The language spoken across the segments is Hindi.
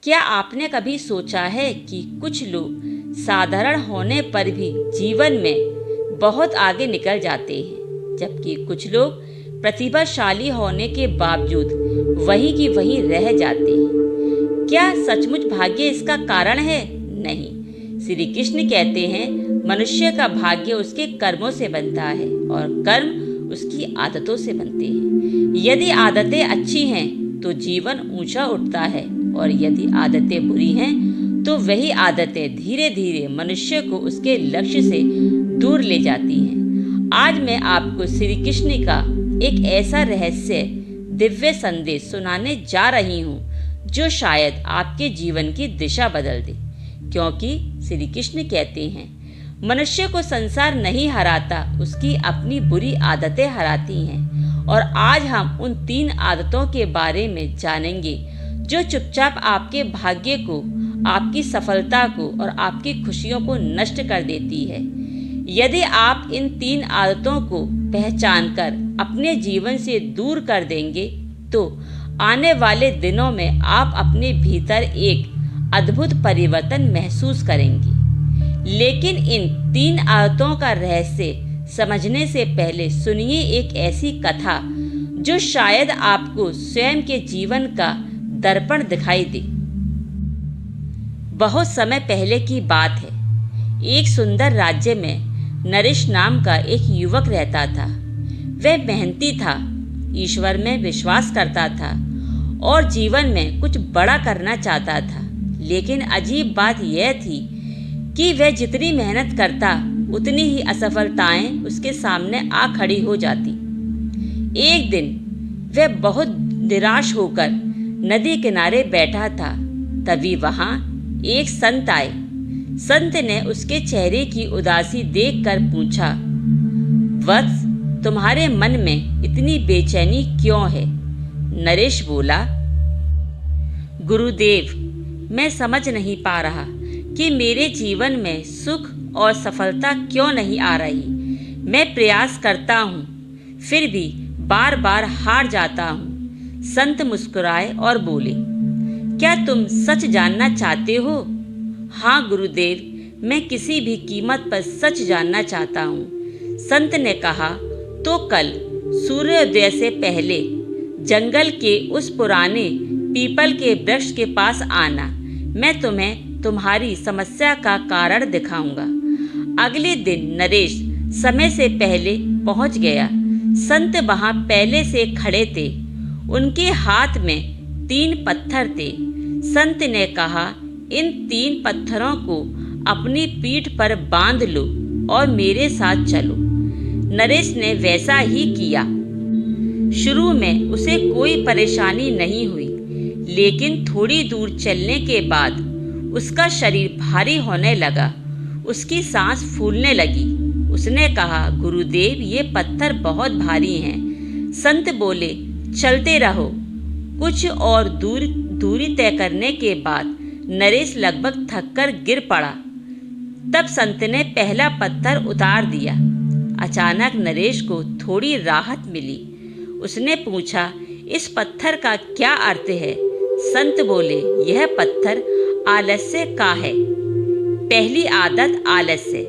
क्या आपने कभी सोचा है कि कुछ लोग साधारण होने पर भी जीवन में बहुत आगे निकल जाते हैं, जबकि कुछ लोग प्रतिभाशाली होने के बावजूद वहीं की वहीं रह जाते हैं। क्या सचमुच भाग्य इसका कारण है? नहीं। श्री कृष्ण कहते हैं, मनुष्य का भाग्य उसके कर्मों से बनता है और कर्म उसकी आदतों से बनते हैं। यदि आदतें अच्छी हैं तो जीवन ऊंचा उठता है, और यदि आदतें बुरी हैं तो वही आदतें धीरे धीरे मनुष्य को उसके लक्ष्य से दूर ले जाती हैं। आज मैं आपको श्री कृष्ण का एक ऐसा रहस्य दिव्य संदेश सुनाने जा रही हूँ जो शायद आपके जीवन की दिशा बदल दे। क्योंकि श्री कृष्ण कहते हैं, मनुष्य को संसार नहीं हराता, उसकी अपनी बुरी आदतें हराती हैं। और आज हम उन 3 आदतों के बारे में जानेंगे जो चुपचाप आपके भाग्य को, आपकी सफलता को और आपकी खुशियों को नष्ट कर देती है। यदि आप इन 3 आदतों को पहचानकर अपने जीवन से दूर कर देंगे तो आने वाले दिनों में आप अपने भीतर एक अद्भुत परिवर्तन महसूस करेंगे। लेकिन इन 3 आदतों का रहस्य समझने से पहले सुनिए एक ऐसी कथा जो शायद आपको स्वयं के जीवन का दर्पण दिखाई दे। बहुत समय पहले की बात है। एक सुंदर राज्य में नरेश नाम का एक युवक रहता था। वह मेहनती था, ईश्वर में विश्वास करता था और जीवन में कुछ बड़ा करना चाहता था। लेकिन अजीब बात यह थी कि वह जितनी मेहनत करता उतनी ही असफलताएं उसके सामने आ खड़ी हो जाती। एक दिन वह बहुत निराश होकर नदी किनारे बैठा था। तभी वहां एक संत आए। संत ने उसके चेहरे की उदासी देखकर पूछा, वत्स, तुम्हारे मन में इतनी बेचैनी क्यों है? नरेश बोला, गुरुदेव, मैं समझ नहीं पा रहा कि मेरे जीवन में सुख और सफलता क्यों नहीं आ रही। मैं प्रयास करता हूँ, फिर भी बार बार हार जाता हूँ। संत मुस्कुराए और बोले, क्या तुम सच जानना चाहते हो? हाँ गुरुदेव, मैं किसी भी कीमत पर सच जानना चाहता हूँ। संत ने कहा, तो कल सूर्योदय से पहले जंगल के उस पुराने पीपल के वृक्ष के पास आना। मैं तुम्हें तुम्हारी समस्या का कारण दिखाऊंगा। अगले दिन नरेश समय से पहले पहुंच गया। संत वहां पहले से खड़े थे। उनके हाथ में 3 पत्थर थे। संत ने कहा, इन 3 पत्थरों को अपनी पीठ पर बांध लो और मेरे साथ चलो। नरेश ने वैसा ही किया। शुरू में उसे कोई परेशानी नहीं हुई, लेकिन थोड़ी दूर चलने के बाद उसका शरीर भारी होने लगा। उसकी सांस फूलने लगी। उसने कहा, गुरुदेव, ये पत्थर बहुत भारी हैं। संत बोले, चलते रहो। कुछ और दूरी तय करने के बाद नरेश लगभग थककर गिर पड़ा। तब संत ने पहला पत्थर उतार दिया। अचानक नरेश को थोड़ी राहत मिली। उसने पूछा, इस पत्थर का क्या अर्थ है? संत बोले, यह पत्थर आलस्य का है। पहली आदत आलस्य।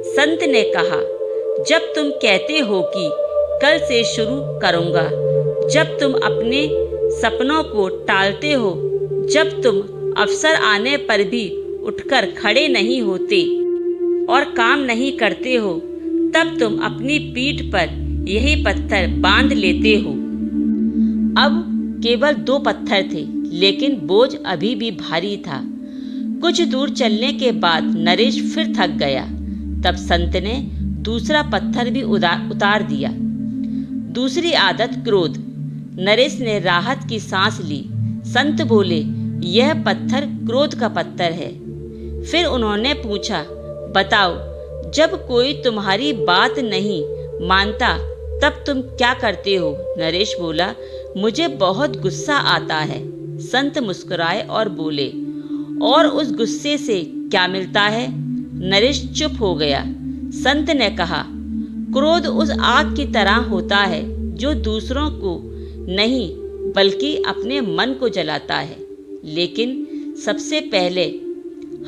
संत ने कहा, जब तुम कहते हो कि कल से शुरू करूंगा, जब तुम अपने सपनों को टालते हो, जब तुम अवसर आने पर भी उठकर खड़े नहीं होते और काम नहीं करते हो, तब तुम अपनी पीठ पर यही पत्थर बांध लेते हो। अब केवल 2 पत्थर थे, लेकिन बोझ अभी भी भारी था। कुछ दूर चलने के बाद नरेश फिर थक गया। तब संत ने दूसरा पत्थर भी उतार दिया। दूसरी आदत क्रोध। नरेश ने राहत की सांस ली। संत बोले, यह पत्थर क्रोध का पत्थर है। फिर उन्होंने पूछा, बताओ, जब कोई तुम्हारी बात नहीं मानता तब तुम क्या करते हो? नरेश बोला, मुझे बहुत गुस्सा आता है। संत मुस्कुराए और बोले, और उस गुस्से से क्या मिलता है? नरेश चुप हो गया। संत ने कहा, क्रोध उस आग की तरह होता है जो दूसरों को नहीं बल्कि अपने मन को जलाता है। लेकिन सबसे पहले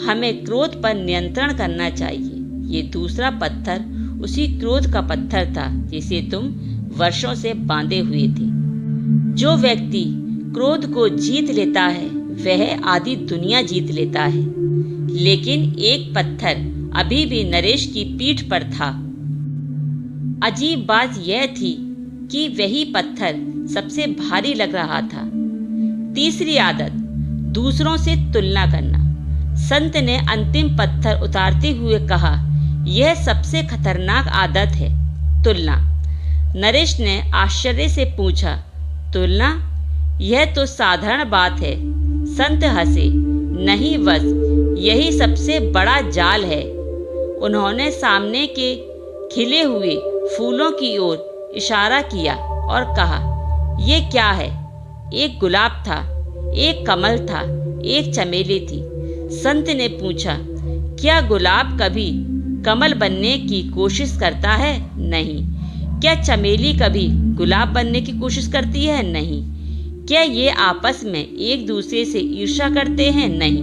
हमें क्रोध पर नियंत्रण करना चाहिए। ये दूसरा पत्थर उसी क्रोध का पत्थर था जिसे तुम वर्षों से बांधे हुए थे। जो व्यक्ति क्रोध को जीत लेता है वह आधी दुनिया जीत लेता है। लेकिन एक पत्थर अभी भी नरेश की पीठ पर था। अजीब बात यह थी कि वही पत्थर सबसे भारी लग रहा था। तीसरी आदत, दूसरों से तुलना करना। संत ने अंतिम पत्थर उतारते हुए कहा, यह सबसे खतरनाक आदत है, तुलना। नरेश ने आश्चर्य से पूछा, तुलना? यह तो साधारण बात है। संत हंसे, नहीं, बस यही सबसे बड़ा जाल है। उन्होंने सामने के खिले हुए फूलों की ओर इशारा किया और कहा, यह क्या है? एक गुलाब था, एक कमल था, एक चमेली थी। संत ने पूछा, क्या गुलाब कभी कमल बनने की कोशिश करता है? नहीं। क्या चमेली कभी गुलाब बनने की कोशिश करती है? नहीं। क्या ये आपस में एक दूसरे से ईर्ष्या करते हैं? नहीं।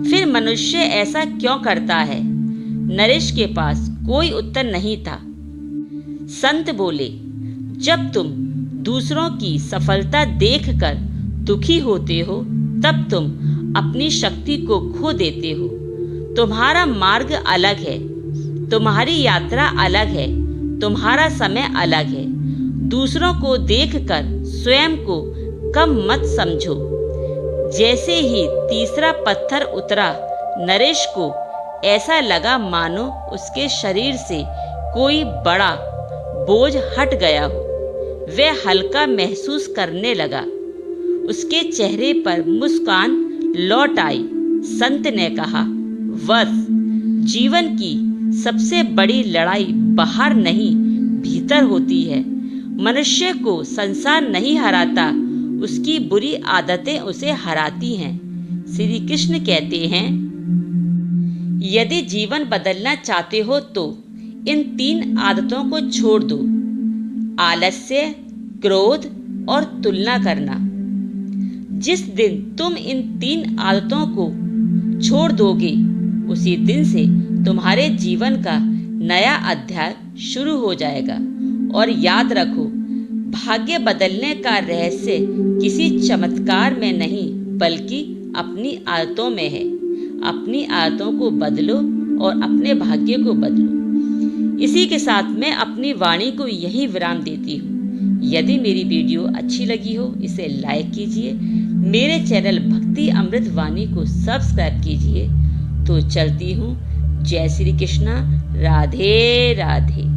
फिर मनुष्य ऐसा क्यों करता है? नरेश के पास कोई उत्तर नहीं था। संत बोले, जब तुम दूसरों की सफलता देखकर दुखी होते हो तब तुम अपनी शक्ति को खो देते हो। तुम्हारा मार्ग अलग है, तुम्हारी यात्रा अलग है, तुम्हारा समय अलग है। दूसरों को देखकर स्वयं को कम मत समझो। जैसे ही तीसरा पत्थर उतरा, नरेश को ऐसा लगा मानो उसके शरीर से कोई बड़ा बोझ हट गया हो। वह हल्का महसूस करने लगा। उसके चेहरे पर मुस्कान लौट आई। संत ने कहा, बस जीवन की सबसे बड़ी लड़ाई बाहर नहीं, भीतर होती है। मनुष्य को संसार नहीं हराता, उसकी बुरी आदतें उसे हराती हैं। श्री कृष्ण कहते हैं, यदि जीवन बदलना चाहते हो तो इन 3 आदतों को छोड़ दो, आलस्य, क्रोध और तुलना करना। जिस दिन तुम इन 3 आदतों को छोड़ दोगे, उसी दिन से तुम्हारे जीवन का नया अध्याय शुरू हो जाएगा। और याद रखो, भाग्य बदलने का रहस्य किसी चमत्कार में नहीं बल्कि अपनी आदतों में है। अपनी आदतों को बदलो और अपने भाग्य को बदलो। इसी के साथ मैं अपनी वाणी को यही विराम देती हूँ। यदि मेरी वीडियो अच्छी लगी हो, इसे लाइक कीजिए, मेरे चैनल भक्ति अमृत वाणी को सब्सक्राइब कीजिए। तो चलती हूँ। जय श्री कृष्णा। राधे राधे।